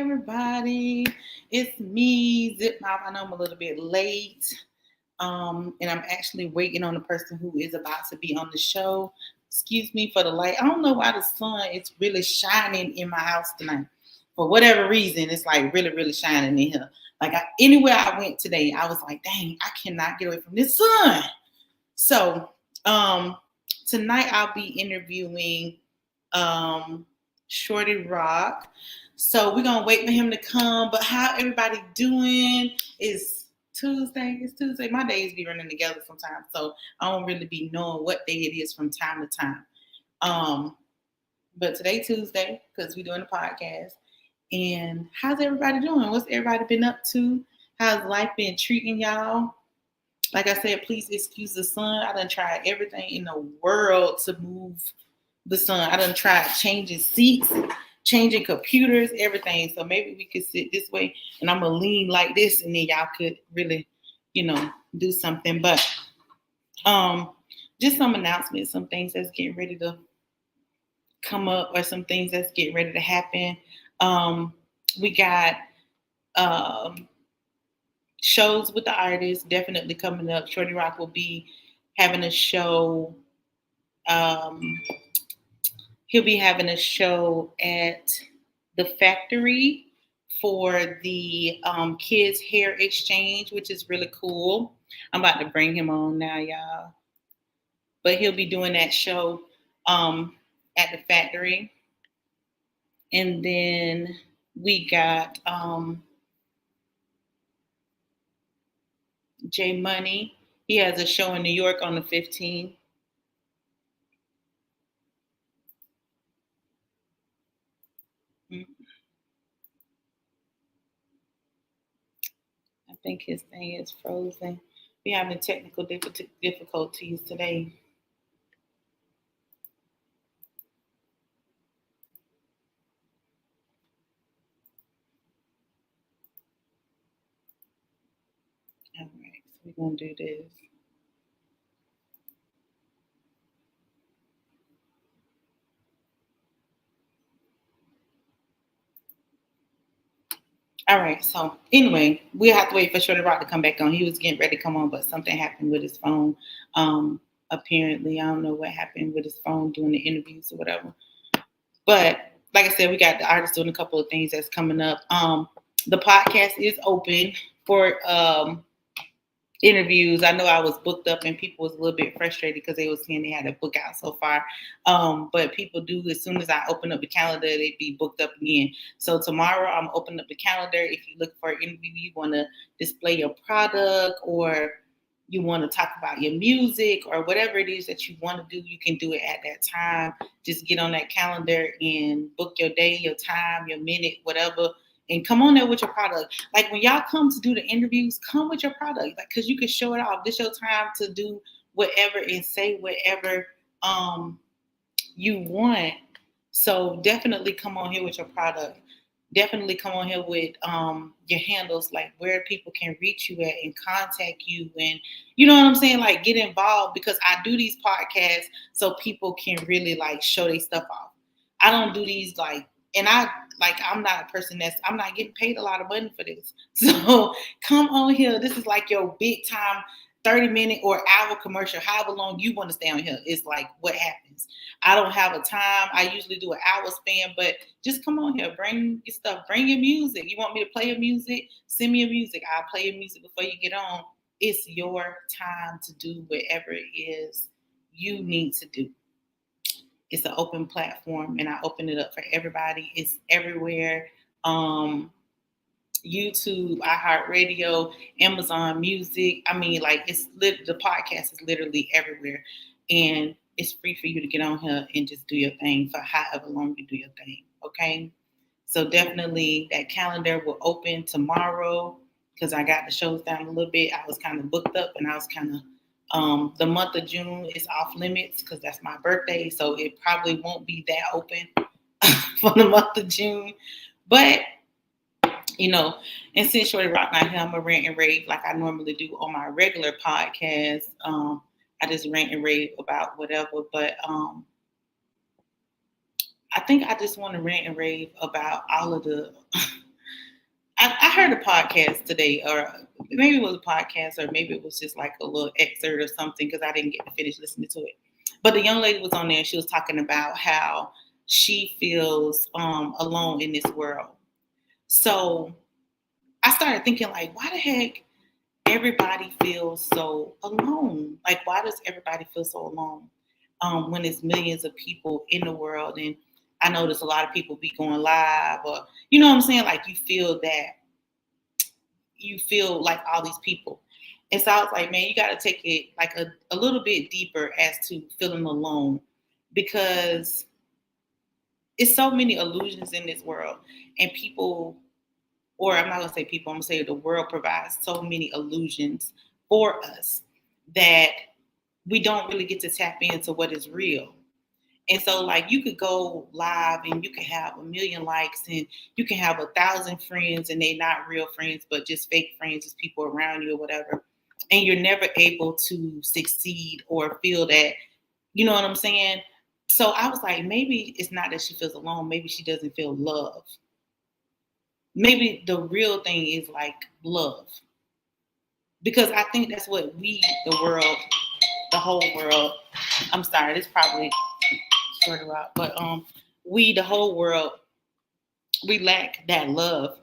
everybody. It's me, Zipmouth. I know I'm a little bit late. And I'm actually waiting on the person who is about to be on the show. Excuse me for the light. I don't know why the sun is really shining in my house tonight. For whatever reason, it's like really, really shining in here. Like anywhere I went today, I was like, dang, I cannot get away from this sun. So tonight I'll be interviewing Shorty Roc. So we're gonna wait for him to come. But how everybody doing? It's Tuesday. It's Tuesday. My days be running together sometimes, so I don't really be knowing what day it is from time to time. But today Tuesday because we're doing a podcast. And how's everybody doing? What's everybody been up to? How's life been treating y'all? Like I said, please excuse the sun. I done tried everything in the world to move the sun. I done tried changing seats, changing computers, everything. So maybe we could sit this way and I'm going to lean like this and then y'all could really, do something. But just some announcements, some things that's getting ready to come up or some things that's getting ready to happen. We got shows with the artists definitely coming up. Shorty Roc will be having a show. He'll be having a show at the factory for the kids' hair exchange, which is really cool. I'm about to bring him on now, y'all. But he'll be doing that show at the factory. And then we got J Money. He has a show in New York on the 15th. I think his thing is frozen. We're having technical difficulties today. All right, so we're going to do this. All right, so anyway, we have to wait for Shorty Roc to come back on. He was getting ready to come on, but something happened with his phone. Apparently, I don't know what happened with his phone doing the interviews or whatever. But like I said, we got the artists doing a couple of things that's coming up. The podcast is open for interviews. I know I was booked up and people was a little bit frustrated because they were saying they had a book out so far. But people do, as soon as I open up the calendar, they be booked up again. So tomorrow I'm opening up the calendar. If you look for an interview, you want to display your product or you want to talk about your music or whatever it is that you want to do, you can do it at that time. Just get on that calendar and book your day, your time, your minute, whatever. And come on there with your product. Like when y'all come to do the interviews, come with your product, like because you can show it off. This your time to do whatever and say whatever you want. So definitely come on here with your product. Definitely come on here with your handles, like where people can reach you at and contact you, and you know what I'm saying. Like get involved because I do these podcasts so people can really like show their stuff off. I don't do these and I'm not a person I'm not getting paid a lot of money for this. So come on here. This is like your big time 30-minute or hour commercial, however long you want to stay on here. It's like what happens. I don't have a time. I usually do an hour span, but just come on here. Bring your stuff. Bring your music. You want me to play your music? Send me your music. I'll play your music before you get on. It's your time to do whatever it is you need to do. It's an open platform and I open it up for everybody. It's everywhere. YouTube, iHeartRadio, Amazon Music. I mean, like the podcast is literally everywhere. And it's free for you to get on here and just do your thing for however long you do your thing. Okay. So definitely that calendar will open tomorrow because I got the shows down a little bit. I was kind of booked up and I was kind of the month of June is off limits because that's my birthday. So it probably won't be that open for the month of June. But, and since Shorty Roc not here, I'm going to rant and rave like I normally do on my regular podcast. I just rant and rave about whatever. But I think I just want to rant and rave about all of the heard a podcast today, or maybe it was a podcast, or maybe it was just like a little excerpt or something, because I didn't get to finish listening to it. But the young lady was on there, and she was talking about how she feels alone in this world. So I started thinking, like, why the heck everybody feels so alone? Like, why does everybody feel so alone when there's millions of people in the world? And I notice a lot of people be going live, or, you know what I'm saying? Like, you feel like all these people. And so I was like, man, you got to take it like a little bit deeper as to feeling alone, because it's so many illusions in this world, and people, or I'm not going to say people, I'm going to say the world provides so many illusions for us that we don't really get to tap into what is real. And so, like, you could go live and you can have 1 million likes, and you can have 1,000 friends, and they're not real friends, but just fake friends, just people around you or whatever. And you're never able to succeed or feel that, you know what I'm saying? So I was like, maybe it's not that she feels alone. Maybe she doesn't feel love. Maybe the real thing is like love. Because I think that's what we, the world, the whole world, I'm sorry, this probably Shorty Roc, but we, the whole world, we lack that love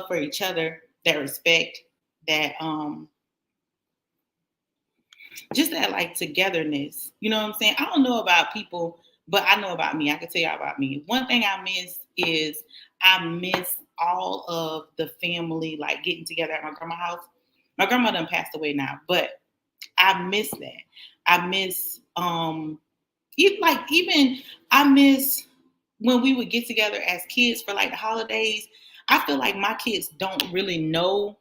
for each other, that respect, that just that like togetherness. You know what I'm saying? I don't know about people, but I know about me. I can tell you about me. One thing I miss is I miss all of the family, like getting together at my grandma's house. My grandma done passed away now, but I miss that. I miss even I miss when we would get together as kids for like the holidays. I feel like my kids don't really know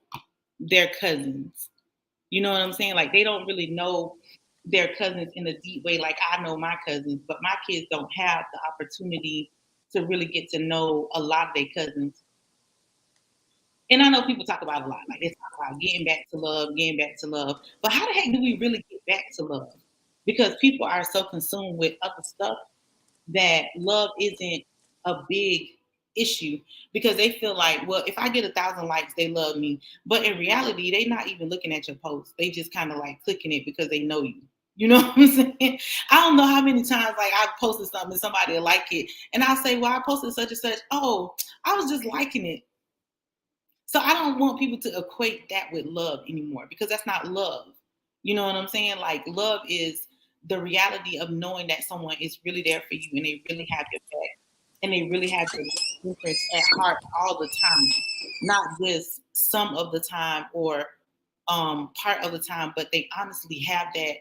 their cousins. You know what I'm saying? Like, they don't really know their cousins in a deep way like I know my cousins, but my kids don't have the opportunity to really get to know a lot of their cousins. And I know people talk about it a lot, like they talk about getting back to love, getting back to love. But how the heck do we really get back to love? Because people are so consumed with other stuff that love isn't a big issue, because they feel like, well, if I get 1,000 likes, they love me. But in reality, they're not even looking at your post. They just kind of like clicking it because they know you. You know what I'm saying? I don't know how many times like I posted something and somebody will like it, and I say, well, I posted such and such. Oh, I was just liking it. So I don't want people to equate that with love anymore, because that's not love. You know what I'm saying? Like, love is the reality of knowing that someone is really there for you, and they really have your back, and they really have your interest at heart all the time, not just some of the time or part of the time, but they honestly have that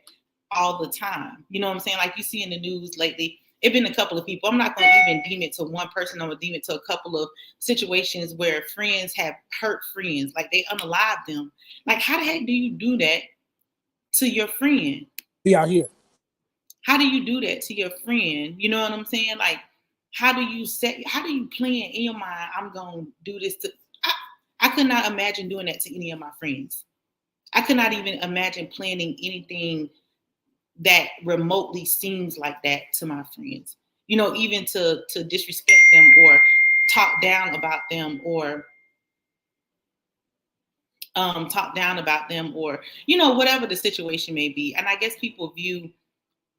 all the time. You know what I'm saying? Like, you see in the news lately, it's been a couple of people. I'm not going to even deem it to one person. I'm going to deem it to a couple of situations where friends have hurt friends. Like, they unalive them. Like, how the heck do you do that to your friend? We are here. How do you do that to your friend? You know what I'm saying? Like, how do you plan in your mind, I'm going to do this to, I could not imagine doing that to any of my friends. I could not even imagine planning anything that remotely seems like that to my friends. You know, even to disrespect them or talk down about them, or you know, whatever the situation may be. And I guess people view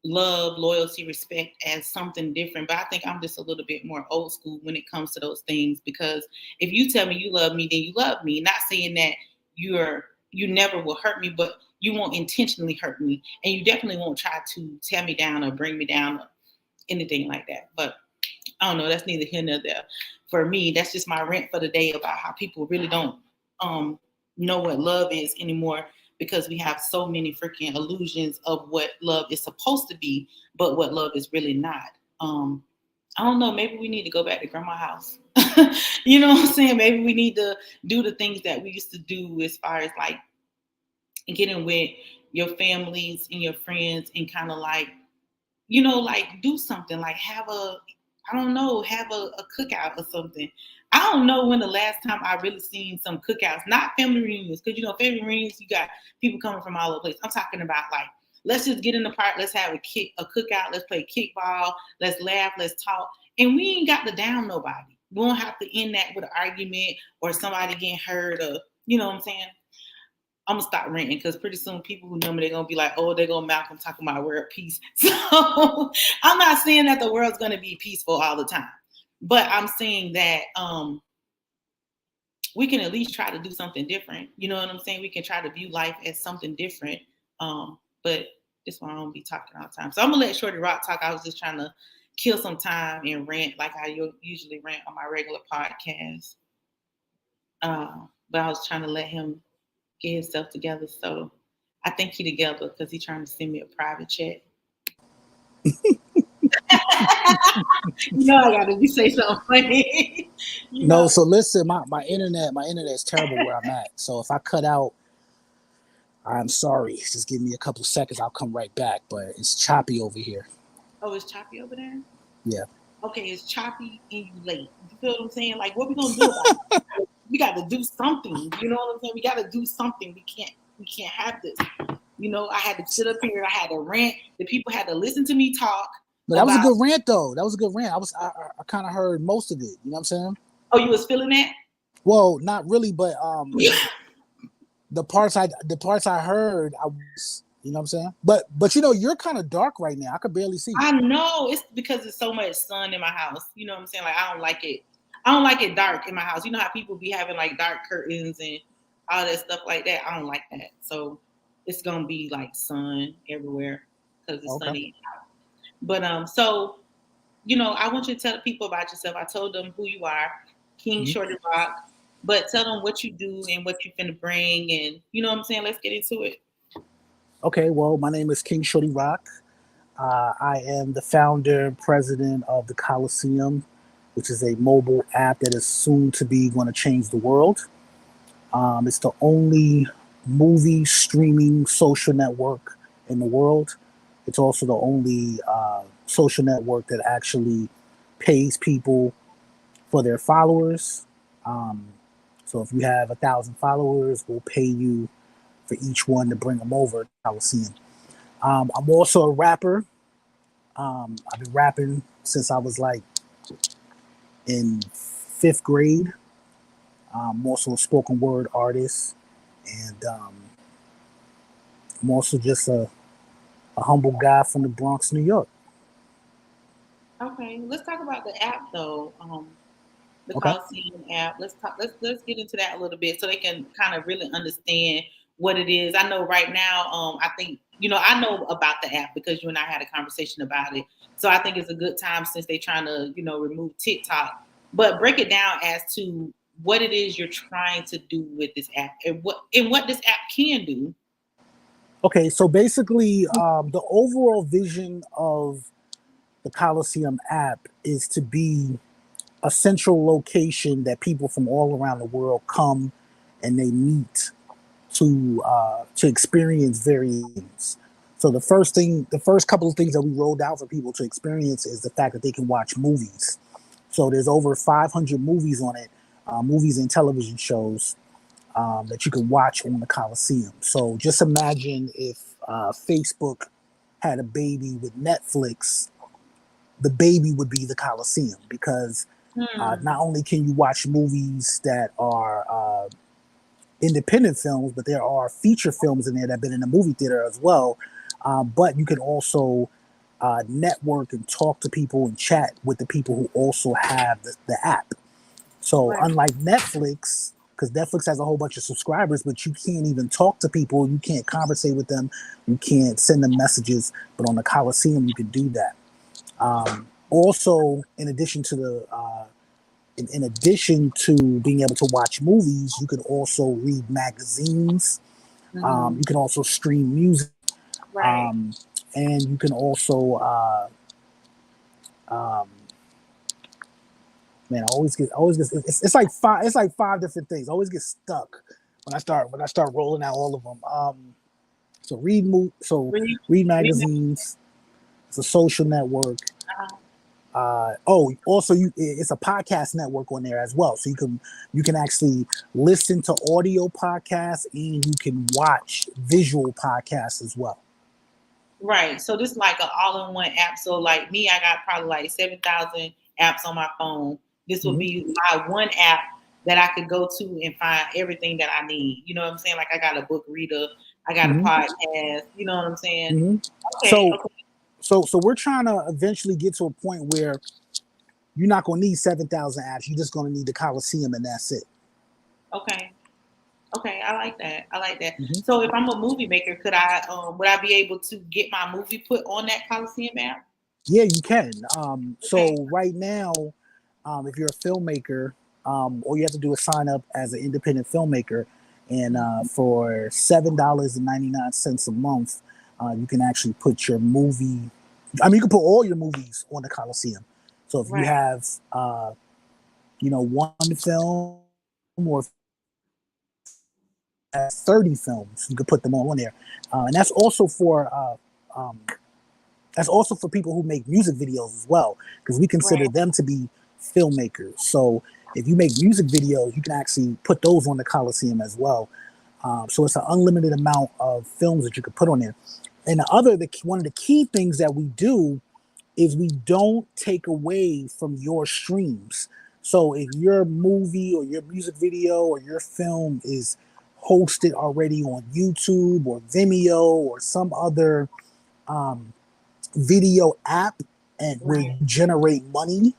love, loyalty, respect as something different. But I think I'm just a little bit more old school when it comes to those things, because if you tell me you love me, then you love me. Not saying that you never will hurt me, but you won't intentionally hurt me. And you definitely won't try to tear me down or bring me down or anything like that. But I don't know, that's neither here nor there. For me, that's just my rant for the day about how people really don't know what love is anymore, because we have so many freaking illusions of what love is supposed to be, but what love is really not. I don't know, maybe we need to go back to grandma's house. You know what I'm saying? Maybe we need to do the things that we used to do, as far as like getting with your families and your friends, and kind of like, you know, like do something, like have a, I don't know, have a cookout or something. I don't know when the last time I really seen some cookouts, not family reunions, because, you know, family reunions, you got people coming from all over the place. I'm talking about like, let's just get in the park, let's have a cookout, let's play kickball, let's laugh, let's talk. And we ain't got to down nobody. We won't have to end that with an argument or somebody getting hurt or, you know what I'm saying? I'm gonna stop ranting because pretty soon people who know me, they're gonna be like, oh, they're gonna Malcolm talking about world peace. So I'm not saying that the world's gonna be peaceful all the time, but I'm saying that we can at least try to do something different. You know what I'm saying? We can try to view life as something different. But this one I don't be talking all the time. So I'm gonna let Shorty Roc talk. I was just trying to kill some time and rant like I usually rant on my regular podcast. But I was trying to let him get himself together. So I think he together because he's trying to send me a private chat. I gotta be say something funny. No, so listen, my internet's terrible where I'm at. So if I cut out, I'm sorry. Just give me a couple seconds. I'll come right back. But it's choppy over here. Oh, it's choppy over there? Yeah. Okay, it's choppy and you late. You feel what I'm saying? Like, what we gonna do about it? We got to do something. You know what I'm saying? We got to do something. We can't have this. I had to sit up here. I had to rant. The people had to listen to me talk. But that was a good rant, though. That was a good rant. I kind of heard most of it. You know what I'm saying? Oh, you was feeling that? Well, not really, but the parts I heard, I was. You know what I'm saying? But you're kind of dark right now. I could barely see you. I know. It's because there's so much sun in my house. You know what I'm saying? Like, I don't like it. I don't like it dark in my house. You know how people be having like dark curtains and all that stuff like that? I don't like that. So it's going to be like sun everywhere because it's sunny out. But so, I want you to tell the people about yourself. I told them who you are, King Shorty Roc, but tell them what you do and what you finna bring. And you know what I'm saying? Let's get into it. Okay, well, my name is King Shorty Roc. I am the founder and president of the Coliseum, which is a mobile app that is soon to be going to change the world. It's the only movie streaming social network in the world. It's also the only social network that actually pays people for their followers. So if you have 1,000 followers, we'll pay you for each one to bring them over to Coliseum. I'm also a rapper. I've been rapping since I was like in 5th grade. I'm also a spoken word artist, and I'm also just a humble guy from the Bronx, New York. Okay, let's talk about the app though. The Coliseum app. Let's get into that a little bit so they can kind of really understand what it is. I know right now, I think I know about the app because you and I had a conversation about it. So I think it's a good time since they're trying to remove TikTok. But break it down as to what it is you're trying to do with this app and what this app can do. Okay, so basically, the overall vision of the Coliseum app is to be a central location that people from all around the world come and they meet to experience various things. So the first couple of things that we rolled out for people to experience is the fact that they can watch movies. So there's over 500 movies on it, movies and television shows that you can watch on the Coliseum. So just imagine if Facebook had a baby with Netflix, the baby would be the Coliseum because not only can you watch movies that are independent films, but there are feature films in there that have been in the movie theater as well. But you can also network and talk to people and chat with the people who also have the app. So unlike Netflix, because Netflix has a whole bunch of subscribers, but you can't even talk to people, you can't conversate with them, you can't send them messages. But on the Coliseum, you can do that. Also, in addition to being able to watch movies, you can also read magazines. You can also stream music, and you can also man, I always get it's like five different things. I always get stuck when I start rolling out all of them. So read magazines. It's a social network. Also it's a podcast network on there as well. So you can actually listen to audio podcasts and you can watch visual podcasts as well. Right. So this is like an all-in-one app. So like me, I got probably like 7,000 apps on my phone. This would be my one app that I could go to and find everything that I need. You know what I'm saying? Like I got a book reader, I got a podcast. You know what I'm saying? Okay, So, so we're trying to eventually get to a point where you're not going to need 7,000 apps. You're just going to need the Coliseum, and that's it. okay. Okay, I like that. I like that. So if I'm a movie maker, could I would I be able to get my movie put on that Coliseum app? Yeah, you can. Okay. So right now, if you're a filmmaker, all you have to do is sign up as an independent filmmaker, and for $7.99 a month, you can actually put your movie. I mean, you can put all your movies on the Coliseum. So if you have, one film, or 30 films, you could put them all on there, and that's also for people who make music videos as well, because we consider them to be filmmakers. So if you make music videos, you can actually put those on the Coliseum as well. So it's an unlimited amount of films that you could put on there. And one of the key things that we do is we don't take away from your streams. So if your movie or your music video or your film is hosted already on YouTube or Vimeo or some other video app, and where you generate money,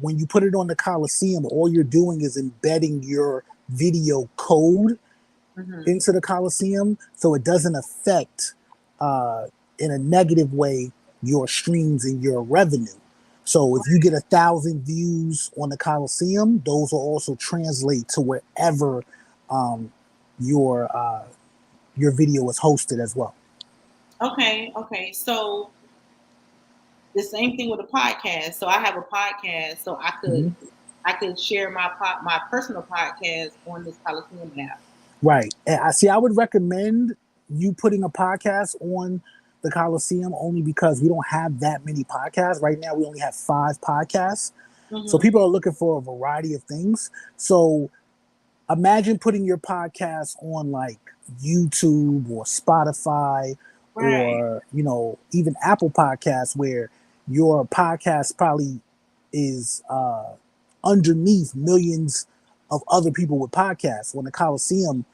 when you put it on the Coliseum, all you're doing is embedding your video code into the Coliseum, so it doesn't affect in a negative way your streams and your revenue. So if you get 1,000 views on the Coliseum, those will also translate to wherever your video is hosted as well. Okay. So the same thing with a podcast. So I have a podcast, so I could share my personal podcast on this Coliseum app. Right. And I would recommend you putting a podcast on the Coliseum only because we don't have that many podcasts. Right now, we only have 5 podcasts. So people are looking for a variety of things. So imagine putting your podcast on like YouTube or Spotify or, even Apple Podcasts, where your podcast probably is underneath millions of other people with podcasts. On the Coliseum,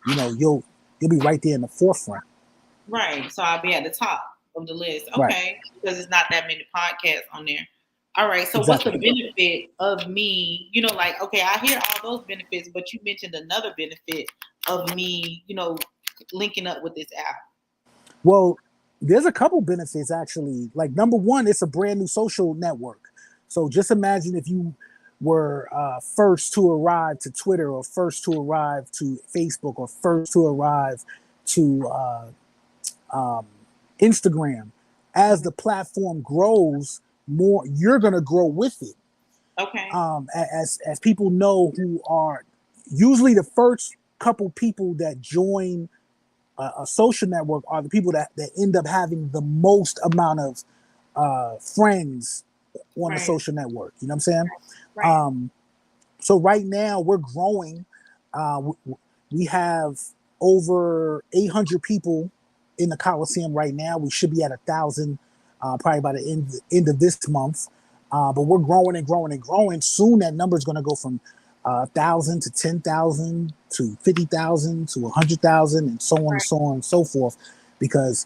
you'll be right there in the forefront. Right. So I'll be at the top of the list. Okay. Because it's not that many podcasts on there. All right. So what's the benefit of me, okay, I hear all those benefits, but you mentioned another benefit of me, linking up with this app. Well, there's a couple benefits actually. Like, number one, it's a brand new social network. So just imagine if you were first to arrive to Twitter, or first to arrive to Facebook, or first to arrive to Instagram. As the platform grows more, you're going to grow with it. Okay. As people know, who are usually the first couple people that join a social network are the people that end up having the most amount of friends on the social network. You know what I'm saying? Right. So right now we're growing. We have over 800 people in the Coliseum right now. We should be at 1,000 probably by the end of this month. But we're growing and growing and growing. Soon that number is going to go from 1,000 to 10,000 to 50,000 to 100,000, and so on and so on and so forth, because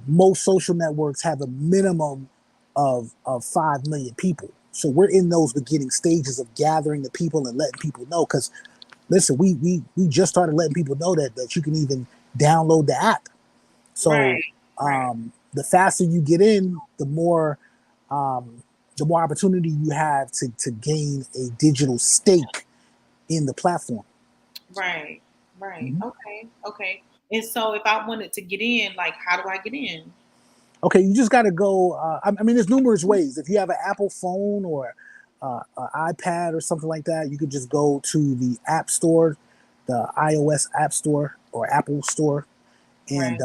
most social networks have a minimum of 5 million people. So we're in those beginning stages of gathering the people and letting people know. Because listen, we just started letting people know that you can even download the app. So the faster you get in, the more opportunity you have to gain a digital stake in the platform. Right. Okay. And so if I wanted to get in, like, how do I get in? Okay, you just got to go. I mean, there's numerous ways. If you have an Apple phone or an iPad or something like that, you could just go to the App Store, the iOS App Store or Apple Store, and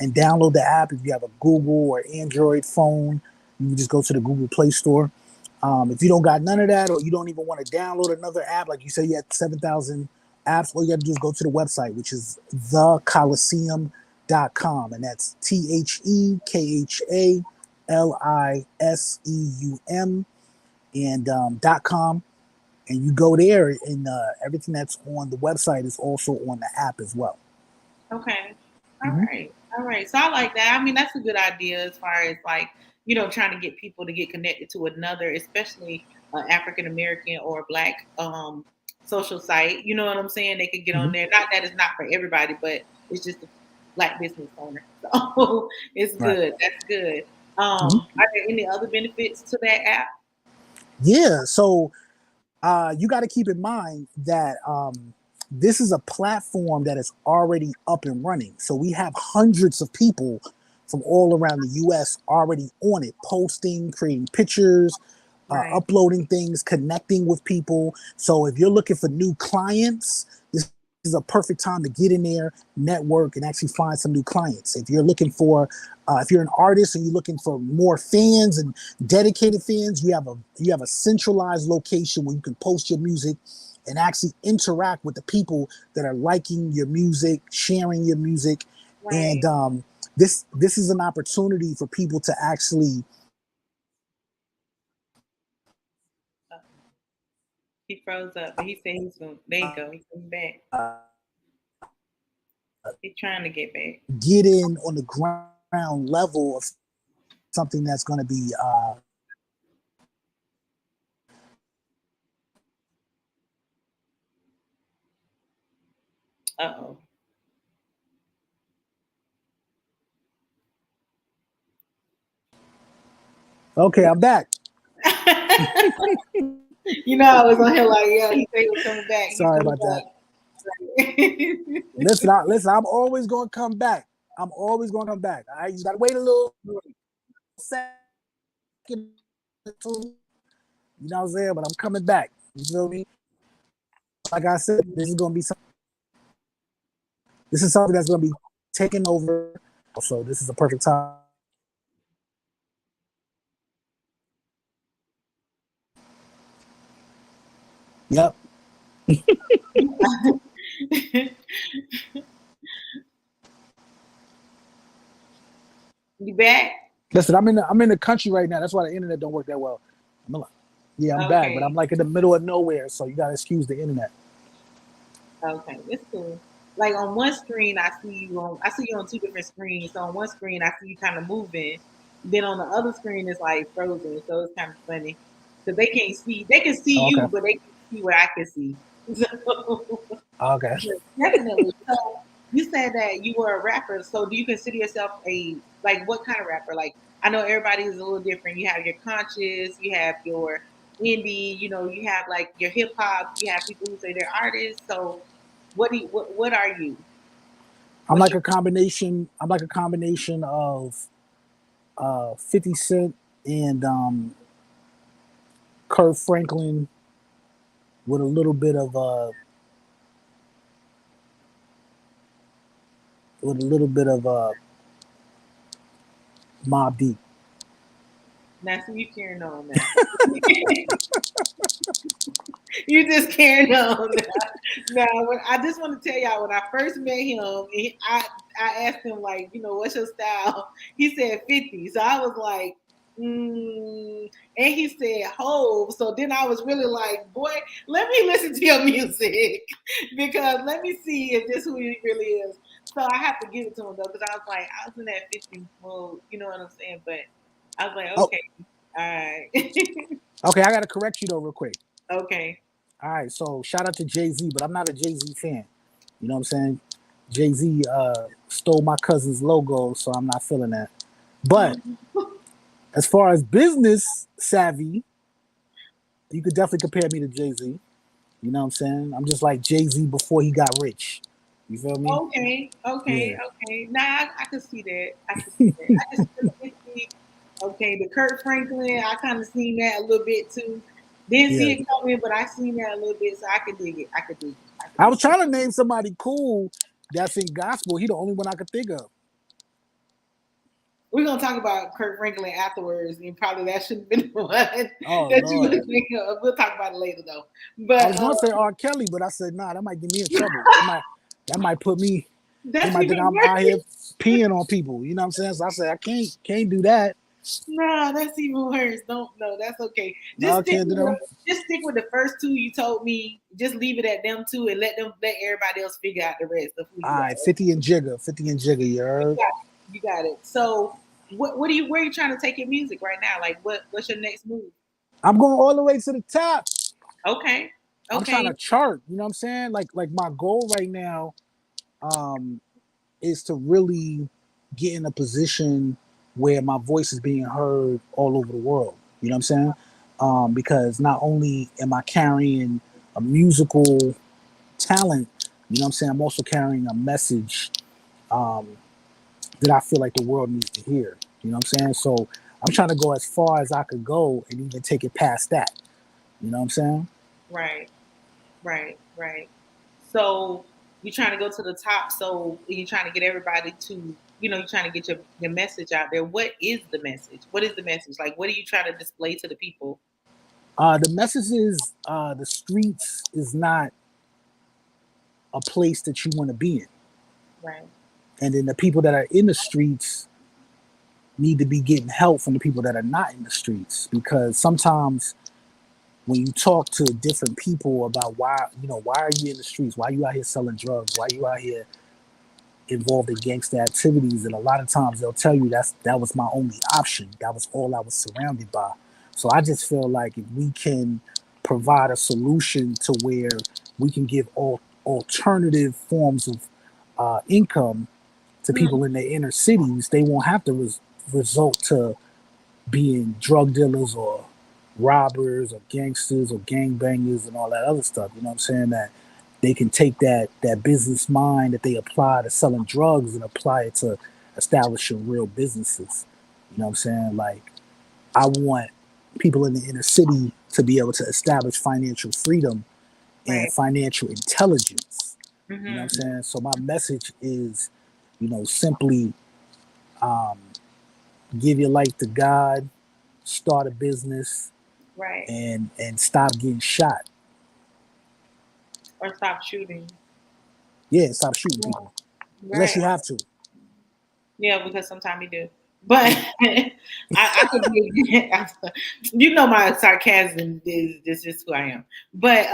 download the app. If you have a Google or Android phone, you can just go to the Google Play Store. If you don't got none of that, or you don't even want to download another app, like you said, you had 7,000 apps, all you got to do is go to the website, which is thecoliseum.com, and that's TheKHALISEUM.com, and .com, and you go there, and everything that's on the website is also on the app as well. Okay. All Mm-hmm. right. All right. So I like that. I mean, that's a good idea as far as like, trying to get people to get connected to another, especially African American or Black social site. You know what I'm saying? They could get on Mm-hmm. there. Not that it's not for everybody, but it's just a Black business owner. So it's Right. good. That's good. Mm-hmm. Are there any other benefits to that app? Yeah. So you got to keep in mind that this is a platform that is already up and running. So we have hundreds of people from all around the U.S. already on it, posting, creating pictures, Right. uploading things, connecting with people. So if you're looking for new clients, this is a perfect time to get in there, network, and actually find some new clients. If you're looking for, if you're an artist and you're looking for more fans and dedicated fans, you have a centralized location where you can post your music and actually interact with the people that are liking your music, sharing your music, and Right. this is an opportunity for people to actually He froze up, but he said he's going. There you go. He's coming back. He's trying to get back. get in on the ground level of something that's going to be Uh-oh. okay. I'm back. I was on here like, yeah, he said he was coming back. He's Sorry coming about that. back. Listen. I'm always going to come back. I'm always going to come back. I just got to wait a little second. You know what I'm saying? But I'm coming back. You feel me? Like I said, this is going to be something. This is something that's going to be taking over. So this is a perfect time. Yep. You back? Listen, I'm in the country right now. That's why the internet don't work that well. Yeah, I'm back, but I'm Okay. like in the middle of nowhere, so you gotta excuse the internet. Okay. That's cool. Like on one screen, I see you on two different screens. So on one screen, I see you kind of moving. Then on the other screen, it's like frozen. So it's kind of funny because they can't see. They can see Oh, okay. you, but they can't see what I can see. So, Okay. definitely. So you said that you were a rapper. So do you consider yourself a like what kind of rapper? Like I know everybody is a little different. You have your conscious, you have your indie, you have like your hip hop, you have people who say they're artists. So what are you? I'm What's like your a combination. I'm like a combination of 50 Cent and Kurt Franklin with a little bit of Mob Deep. now see you carrying on now. You just carrying on now. Now I just want to tell y'all when I first met him, I asked him like, what's your style? He said 50. So I was like, and he said Hove. So then I was really like, boy, let me listen to your music because let me see if this who he really is. So I have to give it to him though because I was in that 50 mode. You know what I'm saying? But I was like, Oh, okay, all right, okay. I gotta correct you though, real quick. okay. All right. So shout out to Jay-Z, but I'm not a Jay-Z fan. You know what I'm saying? Jay-Z stole my cousin's logo, so I'm not feeling that. But as far as business savvy, you could definitely compare me to Jay-Z. You know what I'm saying? I'm just like Jay-Z before he got rich. You feel me? Okay, Yeah. okay, okay. Nah, I can see that. I can see that. I just really see, okay, the Kurt Franklin, I kind of seen that a little bit too. Didn't see Yeah. it coming, but I seen that a little bit, so I could dig it. I could dig it. I could I dig was it. trying to name somebody cool that's in gospel. He the only one I could think of. We're gonna talk about Kurt Franklin afterwards, and probably that shouldn't have been the one Oh that you Lord. were thinking of. We'll talk about it later though. I But was gonna say R. Kelly, but I said, nah, that might get me in trouble. That might put me, they that's might think even I'm out here worse. peeing on people. You know what I'm saying? So I said I can't do that. No, that's even worse. Don't no, that's okay. No, I can't do them. Just stick with the first two you told me. Just leave it at them two and let everybody else figure out the rest of who All you right, are. 50 and Jigger, 50 and Jigger, you You heard? got it. You got it. So what are you where are you trying to take your music right now? Like what's your next move? I'm going all the way to the top. Okay. I'm trying Okay. to chart. You know what I'm saying? Like my goal right now, um, is to really get in a position where my voice is being heard all over the world. You know what I'm saying? Because not only am I carrying a musical talent, you know what I'm saying, I'm also carrying a message um, that I feel like the world needs to hear. You know what I'm saying? So I'm trying to go as far as I could go and even take it past that. You know what I'm saying? Right. Right. Right. So you're trying to go to the top. So you're trying to get everybody to, you're trying to get your message out there. What is the message? What is the message? Like, what are you trying to display to the people? The message is the streets is not a place that you want to be in. Right. And then the people that are in the streets need to be getting help from the people that are not in the streets, because sometimes when you talk to different people about why are you in the streets, why are you out here selling drugs, why are you out here involved in gangster activities, and a lot of times they'll tell you that was my only option, that was all I was surrounded by. So I just feel like if we can provide a solution to where we can give all alternative forms of income to Mm, people in the inner cities, they won't have to result to being drug dealers or robbers or gangsters or gangbangers and all that other stuff. You know what I'm saying? That they can take that business mind that they apply to selling drugs and apply it to establishing real businesses. You know what I'm saying? Like, I want people in the inner city to be able to establish financial freedom and right. financial intelligence. You know what I'm Mm-hmm. saying? So my message is, simply um, give your life to God, start a business, Right. and stop getting shot. Or stop shooting. Yeah, stop shooting Yeah. people unless Right. you have to. Yeah, because sometimes you do. But I could be, my sarcasm is this is who I am. But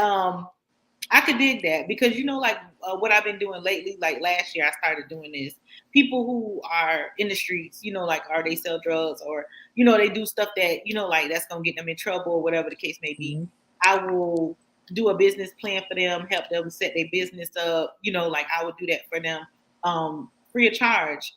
I could dig that because like what I've been doing lately. Like last year, I started doing this. People who are in the streets, like are they sell drugs or they do stuff that like that's gonna get them in trouble or whatever the case may be. Mm-hmm. I will do a business plan for them, help them set their business up. Like I would do that for them, free of charge.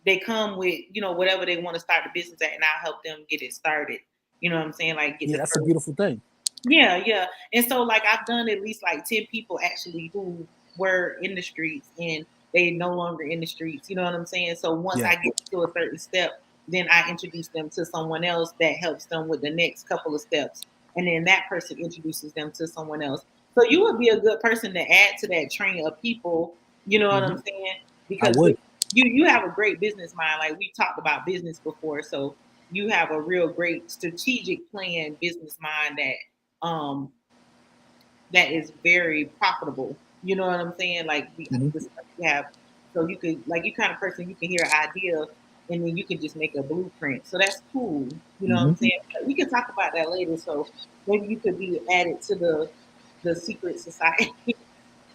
They come with whatever they want to start the business at, and I'll help them get it started. You know what I'm saying? Like get Yeah, the that's a first. beautiful thing. Yeah, yeah. And so like I've done at least like 10 people actually who were in the streets and they no longer in the streets. You know what I'm saying? So once Yeah. I get to a certain step, then I introduce them to someone else that helps them with the next couple of steps. And then that person introduces them to someone else. So you would be a good person to add to that train of people, you know what Mm-hmm. I'm saying? I Because would. you have a great business mind. Like we've talked about business before. So you have a real great strategic plan business mind um that is very profitable. You know what I'm saying? Like Mm-hmm. the stuff you have, so you could like you kind of person you can hear an idea and then you can just make a blueprint. So that's cool. You know what Mm-hmm. I'm saying? But we can talk about that later. So maybe you could be added to the secret society.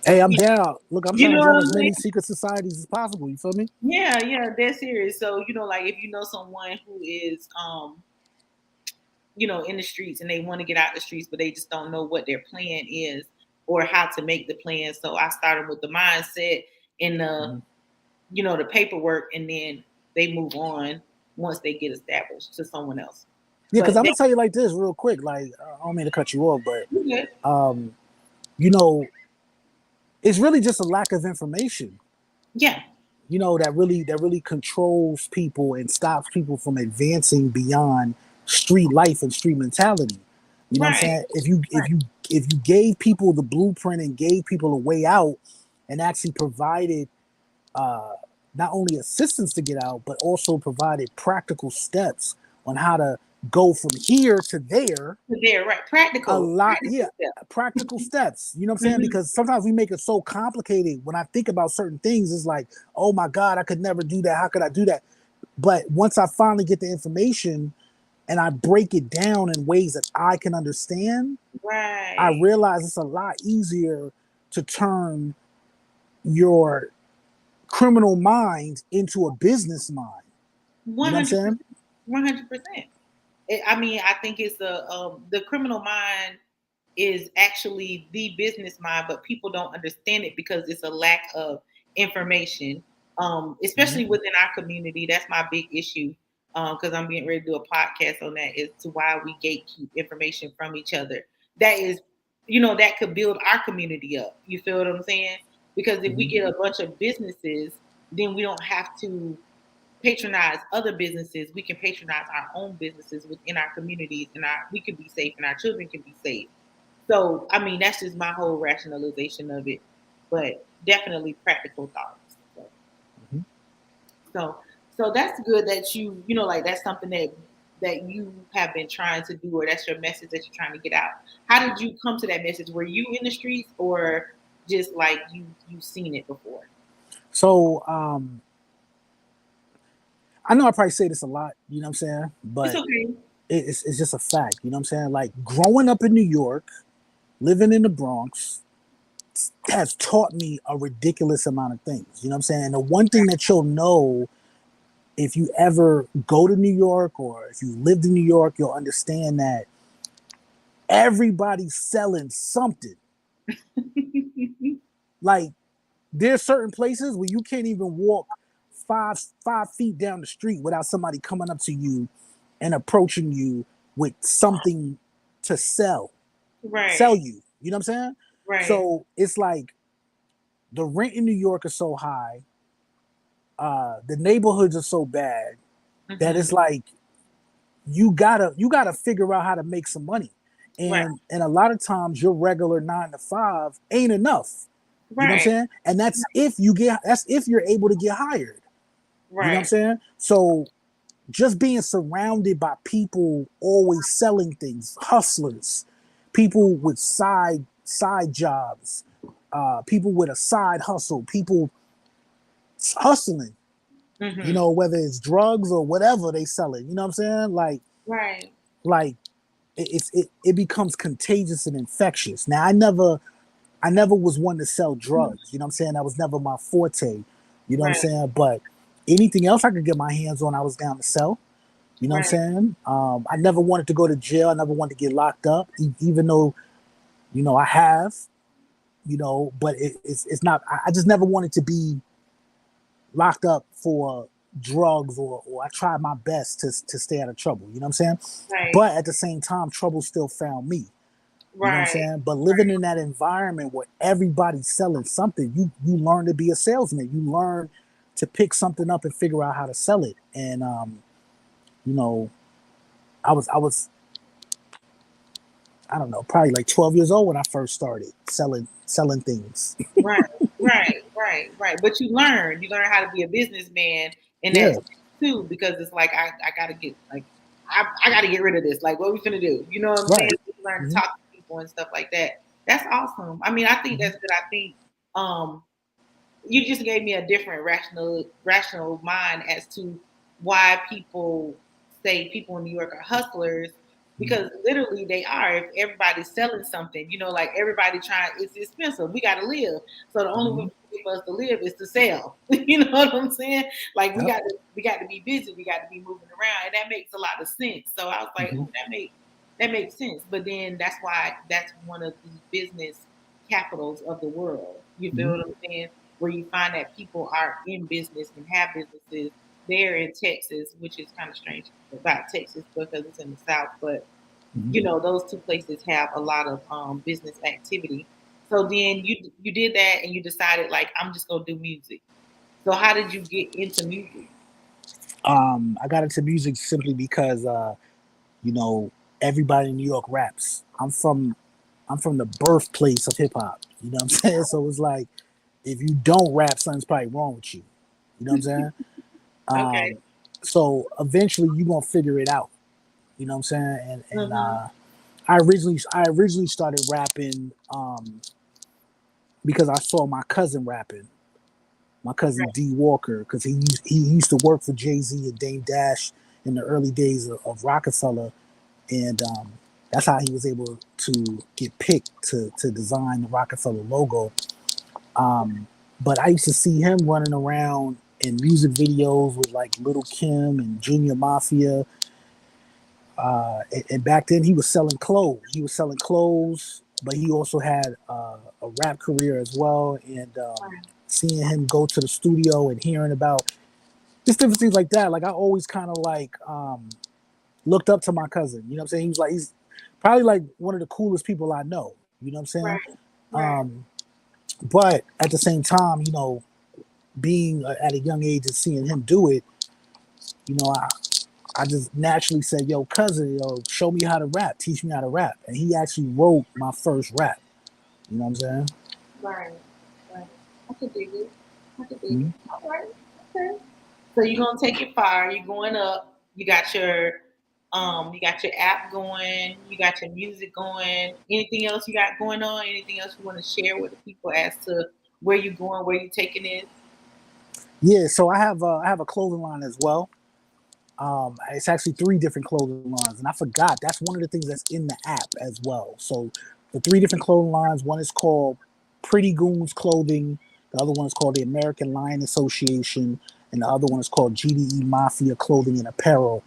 Hey, I'm down. Look, I'm You trying know to what join I'm as saying? many secret societies as possible. You feel me? Yeah, yeah, that's serious. So like if you know someone who is in the streets and they want to get out the streets, but they just don't know what their plan is or how to make the plan. So I started with the mindset and Mm-hmm. the paperwork, and then they move on once they get established to someone else. Yeah, because But I'm gonna tell you like this real quick. Like, I don't mean to cut you off, but good. um, you know, it's really just a lack of information. Yeah, That really controls people and stops people from advancing beyond street life and street mentality. You know what I'm right, saying? If you if right, you if you gave people the blueprint and gave people a way out and actually provided uh, not only assistance to get out, but also provided practical steps on how to go from here to there. there, right. A Practical, lot, yeah, practical step. practical steps. You know what I'm saying? Hmm. Because sometimes we make it so complicated. When I think about certain things, it's like, oh my God, I could never do that. How could I do that? But once I finally get the information and I break it down in ways that I can understand, I Right. realize it's a lot easier to turn your criminal mind into a business mind. You know what I'm 100%. saying? 100%. I mean, I think it's the criminal mind is actually the business mind, but people don't understand it because it's a lack of information, especially Mm-hmm. within our community. That's my big issue because I'm getting ready to do a podcast on that as to why we gatekeep information from each other. That is, that could build our community up. You feel what I'm saying? Because if we Mm-hmm. get a bunch of businesses, then we don't have to patronize other businesses. We can patronize our own businesses within our communities, and we can be safe, and our children can be safe. So, I mean, that's just my whole rationalization of it, but definitely practical thoughts. Mm-hmm. So, so that's good that like that's something that you have been trying to do, or that's your message that you're trying to get out. How did you come to that message? Were you in the streets, or just like you've seen it before? So I know I probably say this a lot, you know what I'm saying? It's But okay. it's just a fact, you know what I'm saying? Like growing up in New York, living in the Bronx, has taught me a ridiculous amount of things. You know what I'm saying? And the one thing that you'll know if you ever go to New York or if you lived in New York, you'll understand that everybody's selling something. Like there's certain places where you can't even walk five feet down the street without somebody coming up to you and approaching you with something to sell Right, you. You know what I'm saying? right. So it's like the rent in New York is so high, the neighborhoods are so bad that Hmm. it's like you gotta figure out how to make some money. Right, And a lot of times your regular 9 to 5 ain't enough. You know what I'm right, saying? And that's if you're able to get hired. You know what I'm right. saying? So just being surrounded by people always selling things, hustlers, people with side jobs, people with a side hustle, people hustling, Hmm. whether it's drugs or whatever they sell it. You know what I'm saying? Right. Like it becomes contagious and infectious. Now I never was one to sell drugs. You know what I'm saying? That was never my forte. You know what I'm Right. saying? But anything else I could get my hands on, I was down to sell. You know what I'm Right. saying? I never wanted to go to jail. I never wanted to get locked up, even though, I have, but it's not, I just never wanted to be locked up for drugs or I tried my best to stay out of trouble. You know what I'm saying? Right. But at the same time, trouble still found me. You know what I'm Right. saying? But living in that environment where everybody's selling something, you learn to be a salesman. You learn to pick something up and figure out how to sell it. And you know, I was I don't know, probably like 12 years old when I first started selling things. Right. Right. Right. Right. But you learn how to be a businessman in that Yeah, sense too, because it's like I gotta get like I gotta get rid of this. Like what we finna do? You know what I'm saying? right. You learn to Mm-hmm. talk to people and stuff like that. That's awesome. I mean, I think Mm-hmm. that's good. I think um you just gave me a different rational mind as to why people say people in New York are hustlers Mm-hmm. because literally they are. If everybody's selling something, like everybody trying, it's expensive. We got to live, so the only Mm-hmm. way for us to live is to sell. You know what I'm saying? Like we Yep. got to we got to be busy. We got to be moving around, and that makes a lot of sense. So I was like, Mm-hmm. oh, that makes sense. But then that's why that's one of the business capitals of the world. You feel Mm-hmm. what I'm saying? Where you find that people are in business and have businesses there in Texas, which is kind of strange about Texas because it's in the South, but Mm-hmm. those two places have a lot of business activity. So then you did that and you decided like I'm just gonna do music. So how did you get into music? I got into music simply because you know, everybody in New York raps. I'm from the birthplace of hip hop. You know what I'm saying? So it's like if you don't rap, something's probably wrong with you. You know what I'm saying? Okay. Um, so eventually you're gonna figure it out. You know what I'm saying? And Mm-hmm. I originally started rapping because I saw my cousin rapping. my cousin Right. D Walker, because he used to work for Jay-Z and Dame Dash in the early days of Rockefeller, and that's how he was able to get picked to design the Rockefeller logo. But I used to see him running around in music videos with like Little Kim and Junior Mafia. And back then he was selling clothes. He was selling clothes, but he also had a rap career as well. And Right. seeing him go to the studio and hearing about just different things like that, like I always kind of like looked up to my cousin. You know what I'm saying? He's probably like one of the coolest people I know. You know what I'm saying? Right. Right. Um, but at the same time, being at a young age and seeing him do it, I just naturally said, "Yo, cousin, show me how to rap. Teach me how to rap." And he actually wrote my first rap. You know what I'm saying? Right. Right. I could dig it. I could dig it. Mm-hmm. All right. Okay. So you're gonna take it far. You're going up. You got your app going. You got your music going. Anything else you got going on? Anything else you want to share with the people as to where you're going, where you're taking it? Yeah. So I have a clothing line as well. It's actually three different clothing lines, and I forgot that's one of the things that's in the app as well. So the three different clothing lines. One is called Pretty Goons Clothing. The other one is called the American Lion Association, and the other one is called GDE Mafia Clothing and Apparel.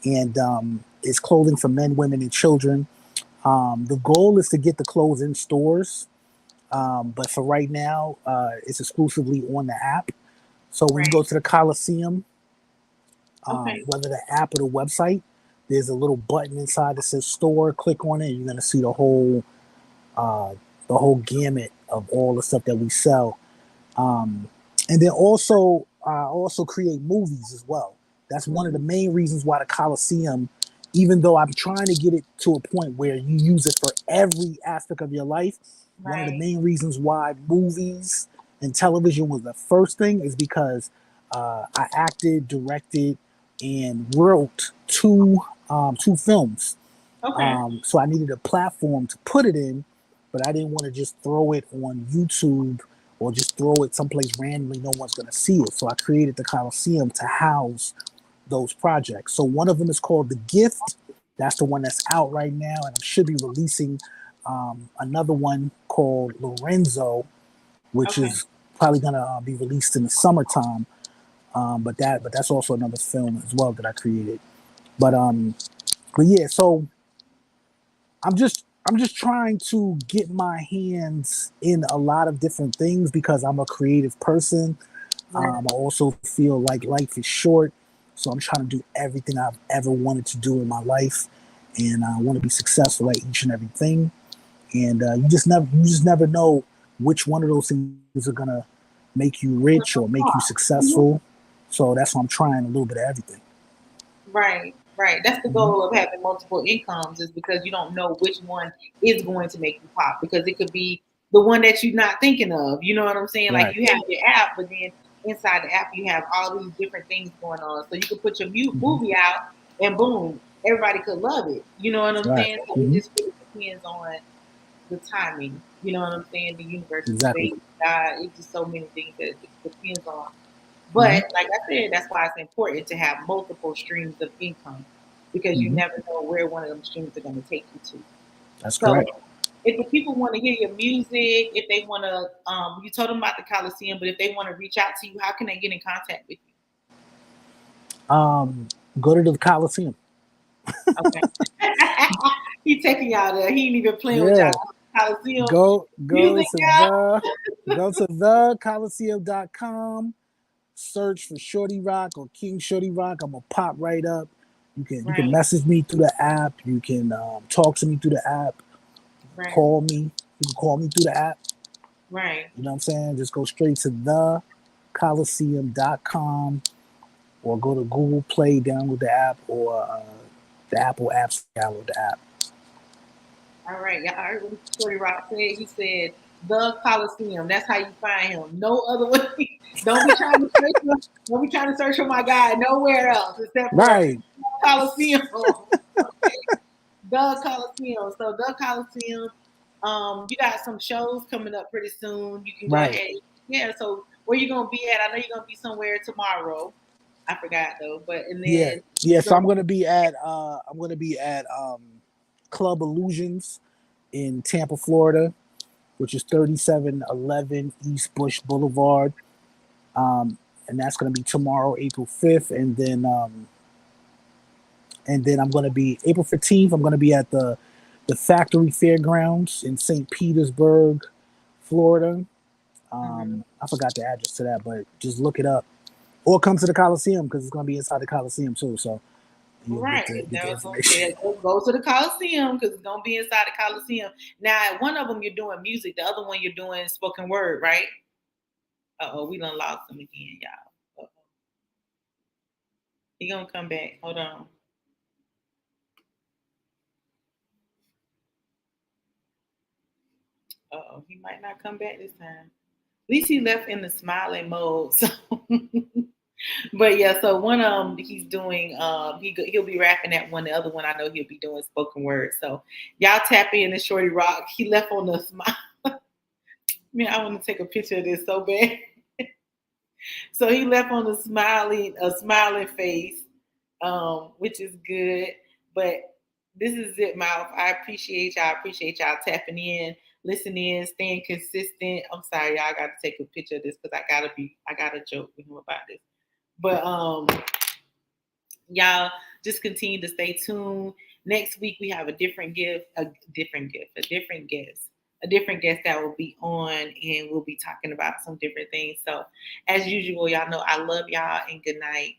And it's clothing for men, women, and children. The goal is to get the clothes in stores, but for right now, it's exclusively on the app. So when you Right. go to the Coliseum, Okay. whether the app or the website, there's a little button inside that says store. Click on it, and you're gonna see uh, the whole gamut of all the stuff that we sell. Um, and then also, I also create movies as well. That's one of the Mhm. main reasons why the Coliseum, even though I'm trying to get it to a point where you use it for every aspect of your life, one of the Right. main reasons why movies and television was the first thing is because I acted, directed, and wrote two films. Okay. So I needed a platform to put it in, but I didn't want to just throw it on YouTube or just throw it someplace randomly. No one's going to see it. So I created the Coliseum to house those projects. So one of them is called The Gift. That's the one that's out right now, and I should be releasing another one called Lorenzo, which Okay. is probably going to be released in the summertime. But that's also another film as well that I created. But but yeah, so I'm just trying to get my hands in a lot of different things because I'm a creative person. Right. I also feel like life is short, so I'm trying to do everything I've ever wanted to do in my life, and I want to be successful at each and everything. And you just never know which one of those things are gonna make you rich or make you Mhm. successful. So that's why I'm trying a little bit of everything. Right, right. That's the Hmm. goal of having multiple incomes is because you don't know which one is going to make you pop because it could be the one that you're not thinking of. You know what I'm saying? Like Right. you have your app, but then inside the app you have all these different things going on. So you could put your Hmm. movie out and boom, everybody could love it. You know what I'm Right. saying? So it Hmm. just really depends on the timing. You know what I'm saying? The universe, the Exactly. fate, God. It's just so many things that it depends on. Hmm. But like I said, that's why it's important to have multiple streams of income because you Hmm. never know where one of them streams are going to take you to. That's So correct. if the people want to hear your music, if they want to, you told them about the Coliseum, but if they want to reach out to you, how can they get in contact with Um, Go to the Coliseum. you? Okay. He taking y'all there. He ain't even playing with y'all. Yeah. Coliseum Go music, to y'all. the Coliseum.com. Search for Shorty Roc or King Shorty Roc. I'm gonna pop right up. You can Right, message me through the app. You can talk to me through the app. right, Call me. You can call me through the app. right. You know what I'm saying? Just go straight to the Coliseum.com or go to Google Play, download the app, or the Apple apps, download the app. All right, y'all heard what Shorty Rock said. He said the Coliseum. That's how you find him. No other way. Don't be trying to search for, don't be trying to search for my guy nowhere else except for Right. the Coliseum. Okay. The Coliseum. The Coliseum. You got some shows coming up pretty soon. You can go Right. ahead. Yeah. So where you gonna be at? I know you're gonna be somewhere tomorrow. I forgot though. But and Yeah, then yeah. So go. I'm gonna be at Club Illusions in Tampa, Florida, which is 3711 East Bush Boulevard. Um, and that's gonna be tomorrow, April 5th, and then I'm gonna be April 15th. I'm gonna be at the Factory Fairgrounds in St. Petersburg, Florida. Mm-hmm. I forgot the address to that, but just look it up. Or come to the Coliseum because it's gonna be inside the Coliseum too. So you'll Right. get That the was gonna information. say go to the Coliseum because it's gonna be inside the Coliseum. Now, one of them you're doing music, the other one you're doing spoken word, right? We done lost him again, y'all. He gonna come back. Hold on. He might not come back this time. At least he left in the smiling mode. So, but yeah, so one he's doing he'll be rapping that one. The other one I know he'll be doing spoken word. So y'all tap in to Shorty Roc. He left on the smile. Man, I want to take a picture of this so bad. So he left on a smiling face, which is good. But this is Zipmouth. I appreciate y'all. I appreciate y'all tapping in, listening, staying consistent. I'm sorry, y'all. I got to take a picture of this because I gotta joke with him about this. But y'all just continue to stay tuned. Next week we have a different guest that will be on, and we'll be talking about some different things. So, as usual, y'all know I love y'all and good night.